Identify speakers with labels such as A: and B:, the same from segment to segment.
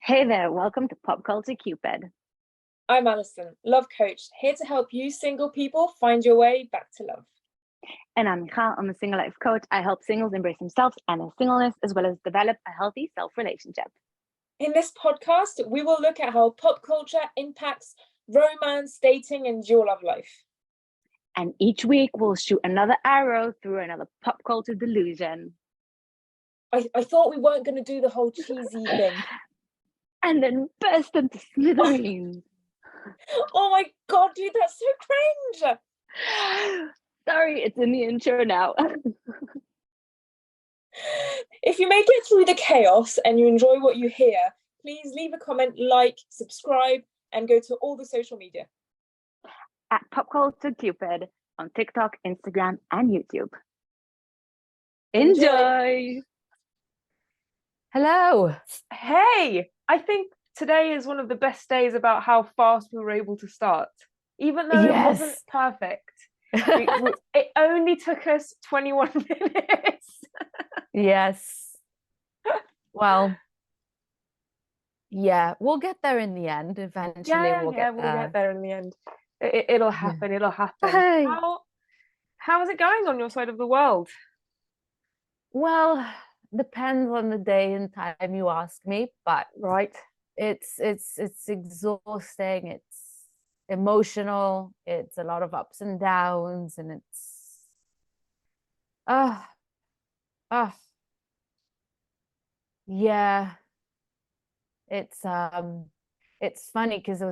A: Hey there, welcome to Pop Culture Cupid.
B: I'm Alison, love coach, here to help you single people find your way back to love.
A: And I'm Michal, I'm a single life coach. I help singles embrace themselves and their singleness, as well as develop a healthy self-relationship.
B: In this podcast, we will look at how pop culture impacts romance, dating, and your love life.
A: And each week we'll shoot another arrow through another pop culture delusion.
B: I thought we weren't going to do the whole cheesy thing.
A: And then burst into smithereens.
B: Oh my god, dude, that's so cringe!
A: Sorry, it's in the intro now.
B: If you make it through the chaos and you enjoy what you hear, please leave a comment, like, subscribe, and go to all the social media.
A: At Pop Culture Cupid on TikTok, Instagram, and YouTube. Enjoy!
C: Hello.
B: Hey, I think today is one of the best days about how fast we were able to start. Even though it wasn't perfect. It only took us 21 minutes.
C: Yes. Well, yeah, we'll get there in the end. Eventually, we'll get
B: there in the end. It'll happen.
C: Yeah.
B: It'll happen.
C: Hey.
B: How is it going on your side of the world?
C: Well, depends on the day and time you ask me, but
B: right,
C: it's exhausting. It's emotional. It's a lot of ups and downs, and it's yeah. It's funny because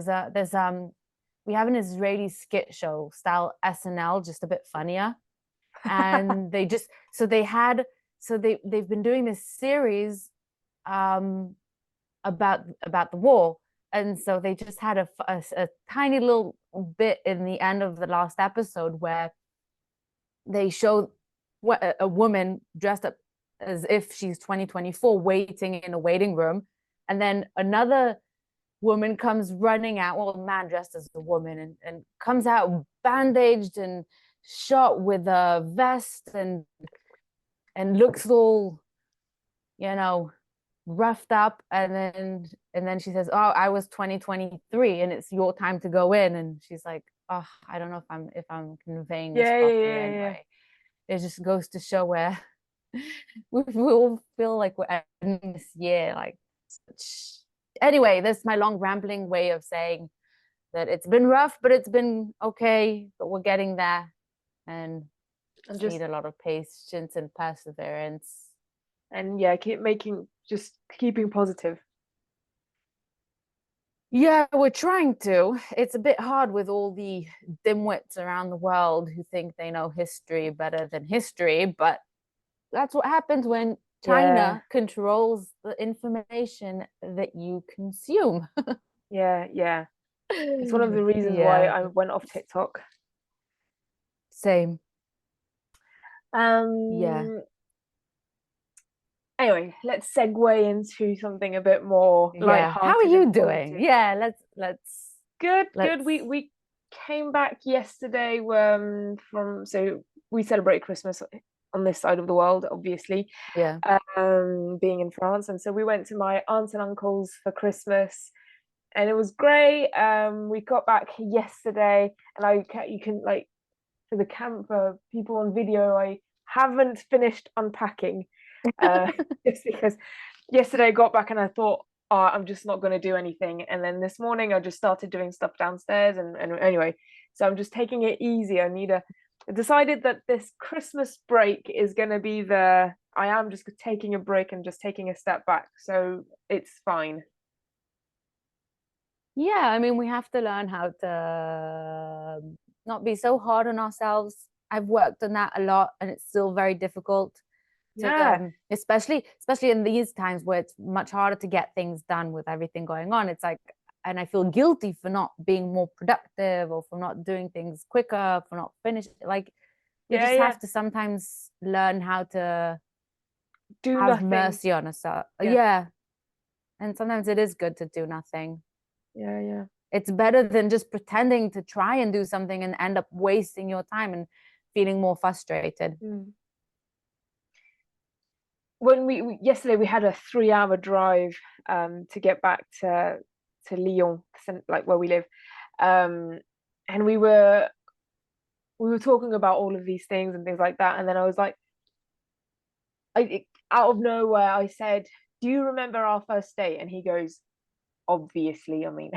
C: we have an Israeli skit show style SNL, just a bit funnier, and they've been doing this series about the war, and so they just had a tiny little bit in the end of the last episode where they showed a woman dressed up as if she's 2024 waiting in a waiting room, and then another woman comes running out, well, a man dressed as a woman, and comes out bandaged and shot with a vest and looks all, roughed up, and then she says, "Oh, I was 2023 and it's your time to go in." And she's like, "Oh, I don't know if I'm conveying this properly." Anyway, it just goes to show where we all feel like we're ending this year like such. Anyway, this is my long rambling way of saying that it's been rough, but it's been okay, but we're getting there, and just need a lot of patience and perseverance.
B: And keeping positive.
C: Yeah, we're trying to. It's a bit hard with all the dimwits around the world who think they know history better than history, but that's what happens when China controls the information that you consume.
B: Yeah. It's one of the reasons why I went off TikTok.
C: Same.
B: Anyway, let's segue into something a bit more lighthearted.
C: How are you doing? Yeah, let's
B: Good. We came back yesterday so we celebrate Christmas on this side of the world, obviously.
C: Yeah.
B: Being in France, and so we went to my aunts and uncles for Christmas, and it was great. We got back yesterday, and you can like, for the camper people on video, I haven't finished unpacking. Just because yesterday I got back and I thought, oh, I'm just not going to do anything, and then this morning I just started doing stuff downstairs, and anyway, so I'm just taking it easy. I decided that this Christmas break is going to be I am just taking a break and just taking a step back, so it's fine.
C: Yeah, I mean, we have to learn how to not be so hard on ourselves. I've worked on that a lot, and it's still very difficult. Especially in these times where it's much harder to get things done with everything going on. It's like, and I feel guilty for not being more productive, or for not doing things quicker, for not finishing. Like, we just have to sometimes learn how to have mercy on ourselves. And sometimes it is good to do nothing. It's better than just pretending to try and do something and end up wasting your time and feeling more frustrated.
B: when yesterday we had a 3-hour drive to get back to Lyon, like where we live, and we were talking about all of these things and things like that, and then I was like, out of nowhere I said, do you remember our first date? And he goes, obviously. I mean,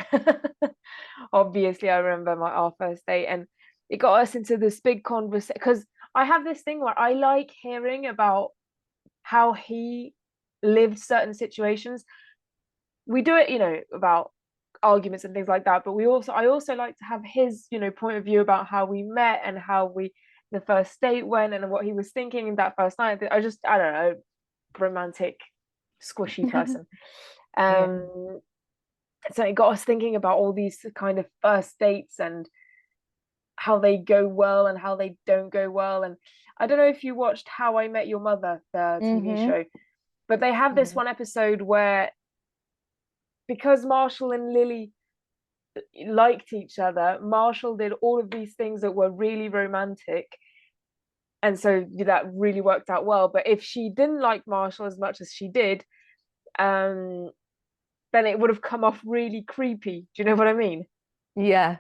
B: obviously I remember our first date. And it got us into this big conversation, because I have this thing where I like hearing about how he lived certain situations. We do it, about arguments and things like that, but I also like to have his, point of view about how we met and how the first date went and what he was thinking that first night. I don't know, romantic, squishy person. So it got us thinking about all these kind of first dates and how they go well and how they don't go well. And I don't know if you watched How I Met Your Mother, the TV show, but they have this one episode where, because Marshall and Lily liked each other, Marshall did all of these things that were really romantic, and so that really worked out well. But if she didn't like Marshall as much as she did, then it would have come off really creepy. Do you know what I mean?
C: Yeah.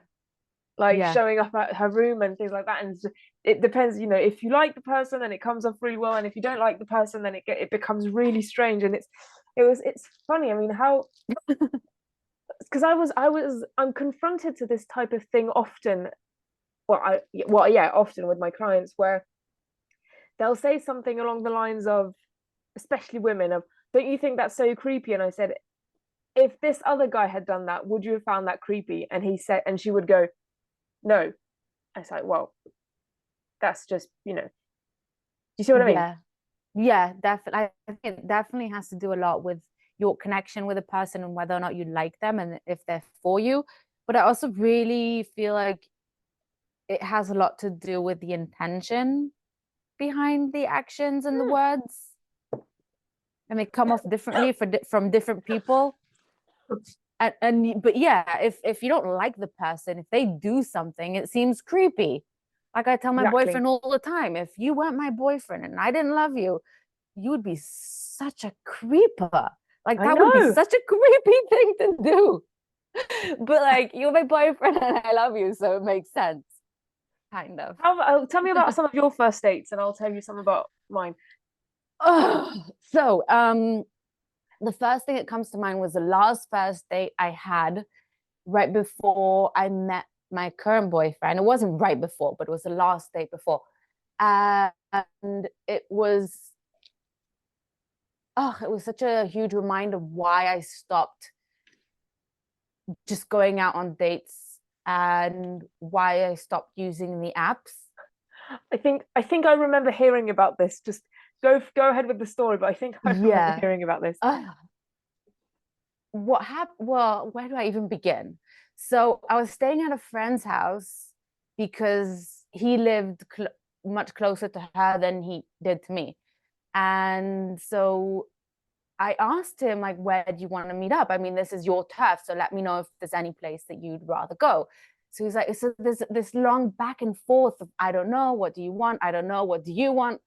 B: Like showing up at her room and things like that. And it depends, if you like the person, then it comes off really well, and if you don't like the person, then it becomes really strange. And it's funny. I mean, how because I'm confronted to this type of thing often. Often with my clients, where they'll say something along the lines of, especially women, of, don't you think that's so creepy? And I said, if this other guy had done that, would you have found that creepy? And she would go, no. I was like, well, that's just, you see what I mean?
C: Yeah, definitely. I think it definitely has to do a lot with your connection with a person and whether or not you like them and if they're for you. But I also really feel like it has a lot to do with the intention behind the actions and the words, and they come off differently from different people. But yeah, if you don't like the person, if they do something, it seems creepy. Like I tell my boyfriend all the time, if you weren't my boyfriend and I didn't love you, you would be such a creeper. Like that would be such a creepy thing to do. But like, you're my boyfriend and I love you, so it makes sense. Kind of.
B: Tell me about some of your first dates, and I'll tell you some about mine.
C: So the first thing that comes to mind was the last first date I had right before I met my current boyfriend. It wasn't right before, but it was the last date before. And it was such a huge reminder why I stopped just going out on dates and why I stopped using the apps.
B: I think I remember hearing about this. Just go ahead with the story, but I think I remember hearing about this.
C: What happened? Well, where do I even begin? So I was staying at a friend's house because he lived much closer to her than he did to me. And so I asked him, like, where do you want to meet up? I mean, this is your turf, so let me know if there's any place that you'd rather go. So he's like, so there's this long back and forth of, I don't know, what do you want? I don't know, what do you want?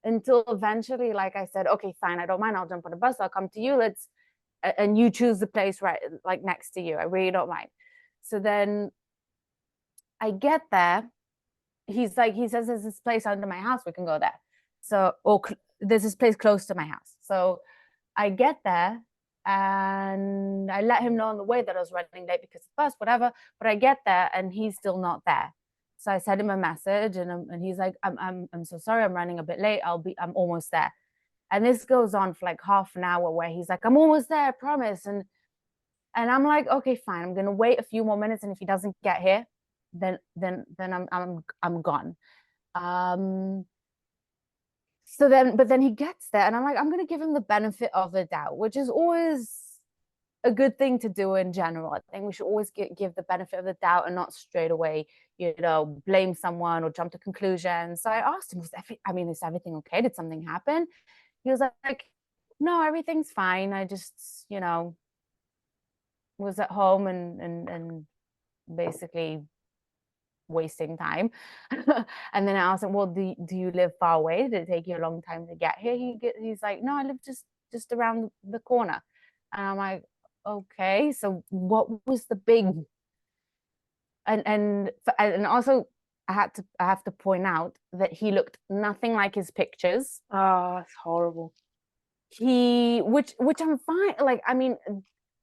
C: Until eventually, like I said, okay, fine, I don't mind. I'll jump on a bus. I'll come to you. And you choose the place right, like next to you. I really don't mind. So then I get there. He says, there's this place under my house. We can go there. So, there's this place close to my house. So I get there and I let him know on the way that I was running late because of the bus, whatever. But I get there and he's still not there. So I sent him a message and he's like, I'm so sorry, I'm running a bit late. I'm almost there. And this goes on for like half an hour where he's like, I'm almost there, I promise. And I'm like, okay, fine. I'm gonna wait a few more minutes, and if he doesn't get here, then I'm gone. But then he gets there, and I'm like, I'm gonna give him the benefit of the doubt, which is always a good thing to do in general. I think we should always give the benefit of the doubt and not straight away, blame someone or jump to conclusions. So I asked him, is everything okay? Did something happen? He was like, no, everything's fine. I just, was at home and basically wasting time. And then I asked him, well, do you live far away? Did it take you a long time to get here? He's like, no, I live just around the corner. And I'm like, okay, so what was the big, and also I have to point out that he looked nothing like his pictures.
B: Oh, that's horrible.
C: Which I'm fine. Like, I mean,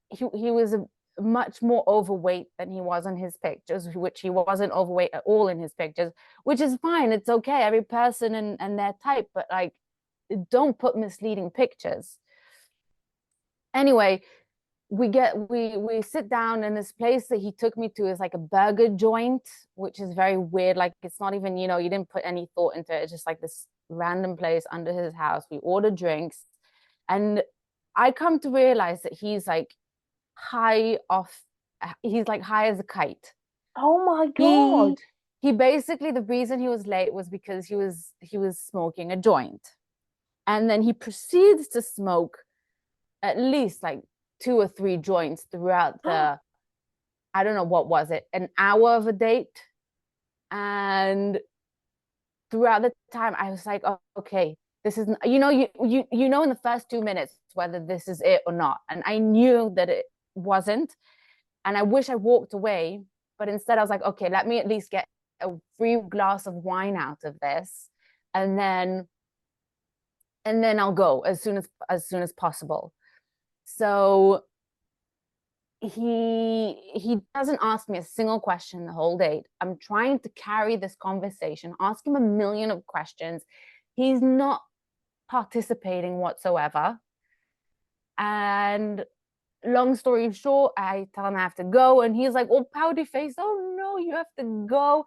C: he was much more overweight than he was in his pictures, which he wasn't overweight at all in his pictures, which is fine. It's okay. Every person and their type, but like, don't put misleading pictures. Anyway, we sit down, and this place that he took me to is like a burger joint, which is very weird. Like, it's not even, you didn't put any thought into it. It's just like this random place under his house. We order drinks, and I come to realize that he's like high as a kite.
B: Oh my God.
C: He basically, the reason he was late was because he was smoking a joint, and then he proceeds to smoke at least like 2 or 3 joints throughout the I don't know, what was it, an hour of a date. And throughout the time I was like, oh, okay, this is, you know in the first 2 minutes whether this is it or not, and I knew that it wasn't, and I wish I walked away, but instead I was like, okay, let me at least get a free glass of wine out of this, and then I'll go as soon as possible. So he doesn't ask me a single question the whole date. I'm trying to carry this conversation, ask him a million of questions. He's not participating whatsoever. And long story short, I tell him I have to go, and he's like, oh, pouty face, oh no, you have to go.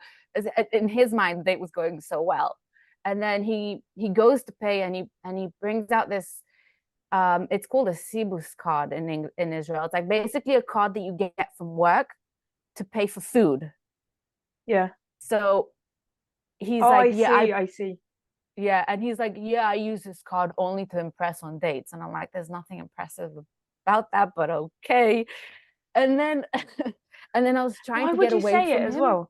C: In his mind, the date was going so well. And then he goes to pay, and he brings out this, it's called a Cebus card in Israel. It's like basically a card that you get from work to pay for food.
B: Yeah.
C: So he's like,
B: I see.
C: Yeah, and he's like, yeah, I use this card only to impress on dates. And I'm like, there's nothing impressive about that, but okay. And then I was trying to get away from him. Why would you say it as well?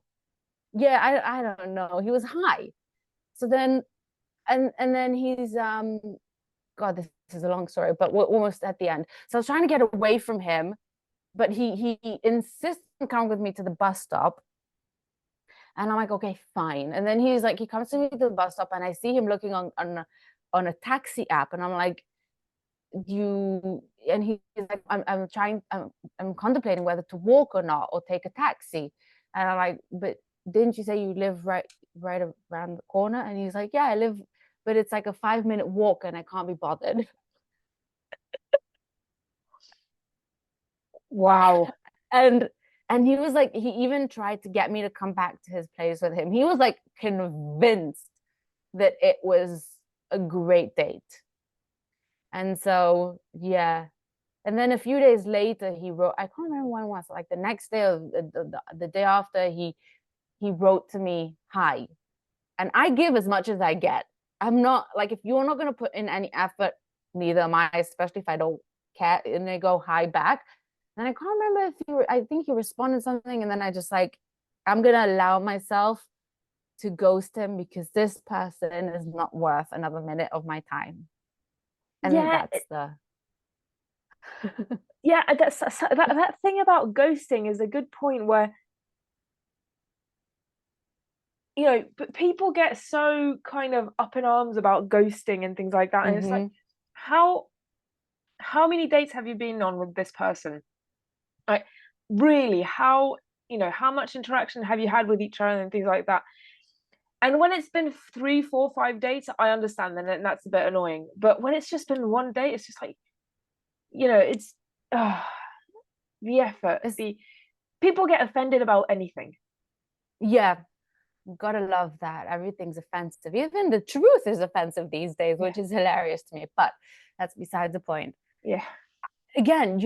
C: Yeah, I don't know. He was high. So then, and then he's God, this is a long story, but we're almost at the end. So I was trying to get away from him, but he insists on coming with me to the bus stop. And I'm like, okay, fine. And then he's like, he comes to me to the bus stop, and I see him looking on a taxi app, and I'm like, and he's like, I'm contemplating whether to walk or not, or take a taxi. And I'm like, but didn't you say you live right around the corner? And he's like, yeah, I live, but it's like a 5-minute walk, and I can't be bothered.
B: Wow.
C: And he was like, he even tried to get me to come back to his place with him. He was like convinced that it was a great date. And so, yeah. And then a few days later, he wrote, I can't remember when it was, like the next day or the day after, he wrote to me, hi. And I give as much as I get. I'm not, like, if you're not going to put in any effort, neither am I, especially if I don't care, and they go hi back. And I can't remember if I think he responded something, and then I just like, I'm going to allow myself to ghost him because this person is not worth another minute of my time. And
B: yeah,
C: that's the...
B: yeah, that thing about ghosting is a good point where, but people get so kind of up in arms about ghosting and things like that. And it's like, how many dates have you been on with this person? Like, really, how much interaction have you had with each other and things like that? And when it's been 3, 4, 5 dates, I understand then, and that's a bit annoying. But when it's just been 1 date, it's just like, it's the effort. People get offended about anything.
C: Yeah, gotta love that. Everything's offensive. Even the truth is offensive these days, which is hilarious to me. But that's beside the point.
B: Yeah.
C: Again,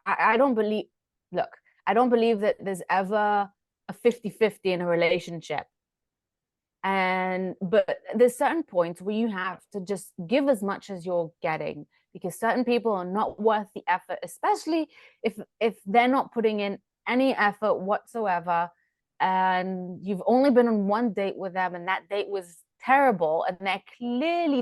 C: I don't believe, look, I don't believe that there's ever a 50-50 in a relationship. But there's certain points where you have to just give as much as you're getting, because certain people are not worth the effort, especially if they're not putting in any effort whatsoever. and you've only been on one date with them and that date was terrible, and they're clearly